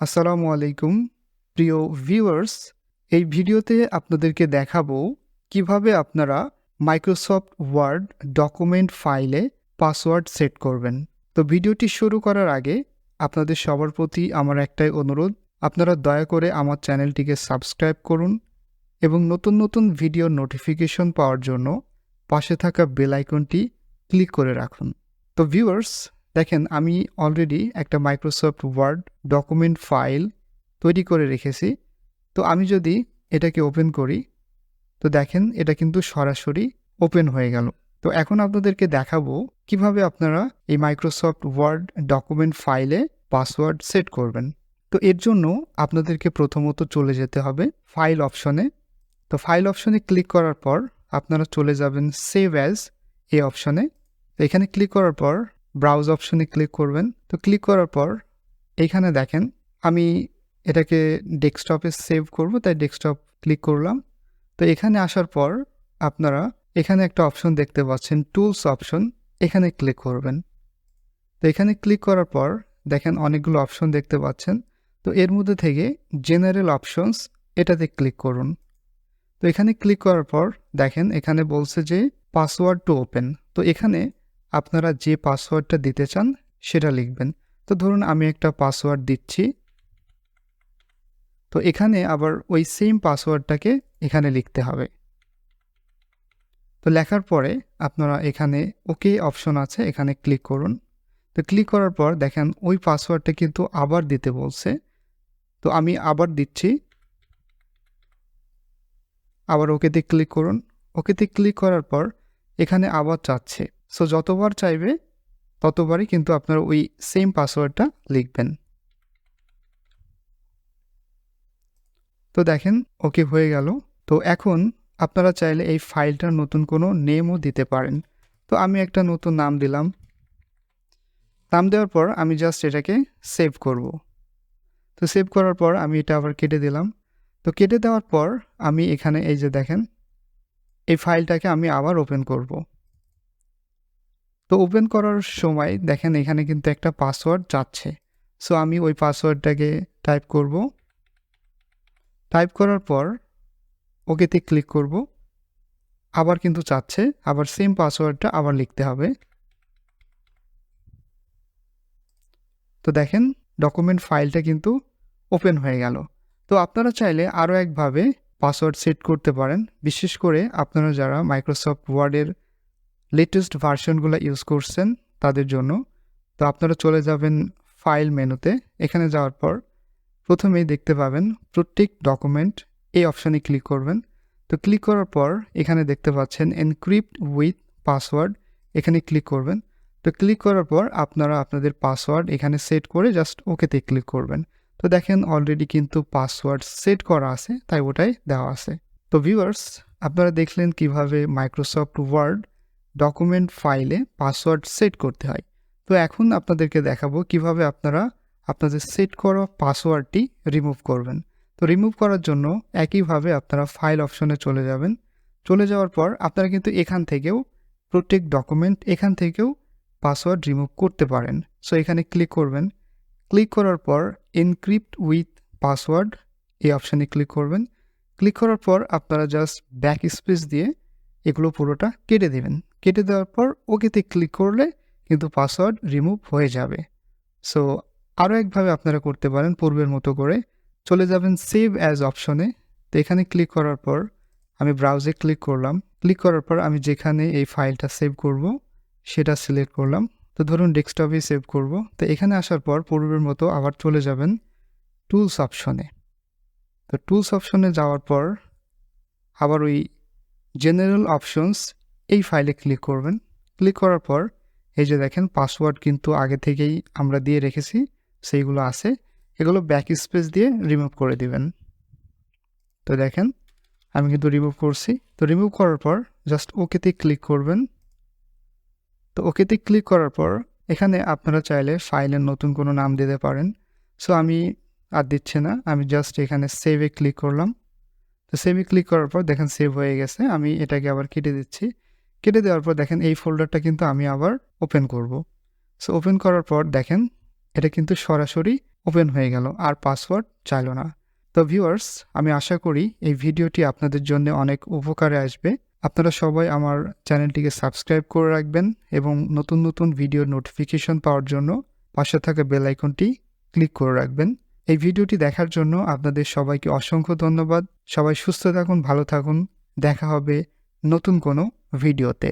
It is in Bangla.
আসসালামু আলাইকুম প্রিয় ভিউয়ার্স। এই ভিডিওতে আপনাদেরকে দেখাবো কিভাবে আপনারা মাইক্রোসফট ওয়ার্ড ডকুমেন্ট ফাইলে পাসওয়ার্ড সেট করবেন। তো ভিডিওটি শুরু করার আগে আপনাদের সবার প্রতি আমার একটাই অনুরোধ, আপনারা দয়া করে আমার চ্যানেলটিকে সাবস্ক্রাইব করুন এবং নতুন নতুন ভিডিওর নোটিফিকেশন পাওয়ার জন্য পাশে থাকা বেল আইকনটি ক্লিক করে রাখুন। তো ভিউয়ার্স, দেখেন আমি অলরেডি একটা মাইক্রোসফট ওয়ার্ড ডকুমেন্ট ফাইল তৈরি করে রেখেছি। তো আমি যদি এটাকে ওপেন করি, তো দেখেন এটা কিন্তু সরাসরি ওপেন হয়ে গেল। তো এখন আপনাদেরকে দেখাবো কিভাবে আপনারা এই মাইক্রোসফট ওয়ার্ড ডকুমেন্ট ফাইলে পাসওয়ার্ড সেট করবেন। তো এর জন্য আপনাদেরকে প্রথমত চলে যেতে হবে ফাইল অপশনে। তো ফাইল অপশনে ক্লিক করার পর আপনারা চলে যাবেন সেভ অ্যাজ এই অপশনে। তো এখানে ক্লিক করার পর ব্রাউজ অপশনে ক্লিক করবেন। তো ক্লিক করার পর এইখানে দেখেন আমি এটাকে ডেস্কটপে সেভ করব, তাই ডেস্কটপ ক্লিক করলাম। তো এখানে আসার পর আপনারা এখানে একটা অপশন দেখতে পাচ্ছেন টুলস অপশন, এখানে ক্লিক করবেন। তো এখানে ক্লিক করার পর দেখেন অনেকগুলো অপশন দেখতে পাচ্ছেন। তো এর মধ্যে থেকে জেনারেল অপশনস এটাতে ক্লিক করুন। তো এখানে ক্লিক করার পর দেখেন এখানে বলছে যে পাসওয়ার্ড টু ওপেন। তো এখানে আপনারা যে পাসওয়ার্ডটা দিতে চান সেটা লিখবেন। তো ধরুন আমি একটা পাসওয়ার্ড দিচ্ছি। তো এখানে আবার ওই সেম পাসওয়ার্ডটাকে এখানে লিখতে হবে। তো লেখার পরে আপনারা এখানে ওকে অপশন আছে, এখানে ক্লিক করুন। তো ক্লিক করার পর দেখেন ওই পাসওয়ার্ডটা কিন্তু আবার দিতে বলছে। তো আমি আবার দিচ্ছি, আবার ওকেতে ক্লিক করুন। ওকেতে ক্লিক করার পর এখানে আবার চাচ্ছে। সো যতবার চাইবে ততবারই কিন্তু আপনারা ওই সেম পাসওয়ার্ডটা লিখবেন। তো দেখেন ওকে হয়ে গেল। তো এখন আপনারা চাইলে এই ফাইলটার নতুন কোনো নেমও দিতে পারেন। তো আমি একটা নতুন নাম দিলাম। নাম দেওয়ার পর আমি জাস্ট এটাকে সেভ করব। তো সেভ করার পর আমি এটা আবার কেটে দিলাম। তো কেটে দেওয়ার পর আমি এখানে এই যে দেখেন এই ফাইলটাকে আমি আবার ওপেন করব। তো ওপেন করার সময় দেখেন এখানে কিন্তু একটা পাসওয়ার্ড চাচ্ছে। সো আমি ওই পাসওয়ার্ডটাকে টাইপ করব। টাইপ করার পর ওকেতে ক্লিক করব। আবার কিন্তু চাচ্ছে, আবার সেম পাসওয়ার্ডটা আবার লিখতে হবে। তো দেখেন ডকুমেন্ট ফাইলটা কিন্তু ওপেন হয়ে গেল। তো আপনারা চাইলে আরও একভাবে পাসওয়ার্ড সেট করতে পারেন, বিশেষ করে আপনারা যারা মাইক্রোসফট ওয়ার্ডের লেটেস্ট ভার্সনগুলো ইউজ করছেন তাদের জন্য। তো আপনারা চলে যাবেন ফাইল মেনুতে। এখানে যাওয়ার পর প্রথমেই দেখতে পাবেন প্রত্যেক ডকুমেন্ট, এই অপশানে ক্লিক করবেন। তো ক্লিক করার পর এখানে দেখতে পাচ্ছেন এনক্রিপ্ট উইথ পাসওয়ার্ড, এখানে ক্লিক করবেন। তো ক্লিক করার পর আপনারা আপনাদের পাসওয়ার্ড এখানে সেট করে জাস্ট ওকেতে ক্লিক করবেন। তো দেখেন অলরেডি কিন্তু পাসওয়ার্ড সেট করা আছে, তাই ওটাই দেওয়া আছে। তো ভিউয়ার্স, আপনারা দেখলেন কিভাবে মাইক্রোসফট ওয়ার্ড ডকুমেন্ট ফাইলে পাসওয়ার্ড সেট করতে হয়। তো এখন আপনাদেরকে দেখাবো কিভাবে আপনারা আপনাদের সেট করা পাসওয়ার্ডটি রিমুভ করবেন। তো রিমুভ করার জন্য একইভাবে আপনারা ফাইল অপশনে চলে যাবেন। চলে যাওয়ার পর আপনারা কিন্তু এখান থেকেও প্রত্যেক ডকুমেন্ট এখান থেকেও পাসওয়ার্ড রিমুভ করতে পারেন। সো এখানে ক্লিক করবেন। ক্লিক করার পর এনক্রিপ্ট উইথ পাসওয়ার্ড এই অপশানে ক্লিক করবেন। ক্লিক করার পর আপনারা জাস্ট ব্যাক স্পেস দিয়ে এগুলো পুরোটা কেটে দেবেন। কেটে দেওয়ার পর ওকেতে ক্লিক করলে কিন্তু পাসওয়ার্ড রিমুভ হয়ে যাবে। সো আরও একভাবে আপনারা করতে পারেন পূর্বের মতো করে। চলে যাবেন সেভ অ্যাজ অপশনে। তো এখানে ক্লিক করার পর আমি ব্রাউজে ক্লিক করলাম। ক্লিক করার পর আমি যেখানে এই ফাইলটা সেভ করব সেটা সিলেক্ট করলাম। তো ধরুন ডেস্কটপে সেভ করব। তো এখানে আসার পর পূর্বের মতো আবার চলে যাবেন টুলস অপশনে। তো টুলস অপশনে যাওয়ার পর আবার ওই জেনারেল অপশনস এই ফাইলে ক্লিক করবেন। ক্লিক করার পর এই যে দেখেন পাসওয়ার্ড কিন্তু আগে থেকেই আমরা দিয়ে রেখেছি, সেইগুলো আছে, এগুলো ব্যাক স্পেস দিয়ে রিমুভ করে দিবেন। তো দেখেন আমি কিন্তু রিমুভ করছি। তো রিমুভ করার পর জাস্ট ওকেতে ক্লিক করবেন। তো ওকেতে ক্লিক করার পর এখানে আপনারা চাইলে ফাইলের নতুন কোনো নাম দিতে পারেন। সো আমি আর দিচ্ছি না, আমি জাস্ট এখানে সেভে ক্লিক করলাম। তো সেভে ক্লিক করার পর দেখেন সেভ হয়ে গেছে। আমি এটাকে আবার কেটে দিচ্ছি। কেটে দেওয়ার পর দেখেন এই ফোল্ডারটা কিন্তু আমি আবার ওপেন করব। সো ওপেন করার পর দেখেন এটা কিন্তু সরাসরি ওপেন হয়ে গেল, আর পাসওয়ার্ড চাইলো না। তো ভিউয়ার্স, আমি আশা করি এই ভিডিওটি আপনাদের জন্য অনেক উপকারে আসবে। আপনারা সবাই আমার চ্যানেলটিকে সাবস্ক্রাইব করে রাখবেন এবং নতুন নতুন ভিডিওর নোটিফিকেশন পাওয়ার জন্য পাশে থাকা বেল আইকনটি ক্লিক করে রাখবেন। এই ভিডিওটি দেখার জন্য আপনাদের সবাইকে অসংখ্য ধন্যবাদ। সবাই সুস্থ থাকুন, ভালো থাকুন। দেখা হবে নতুন কোনো ভিডিওতে।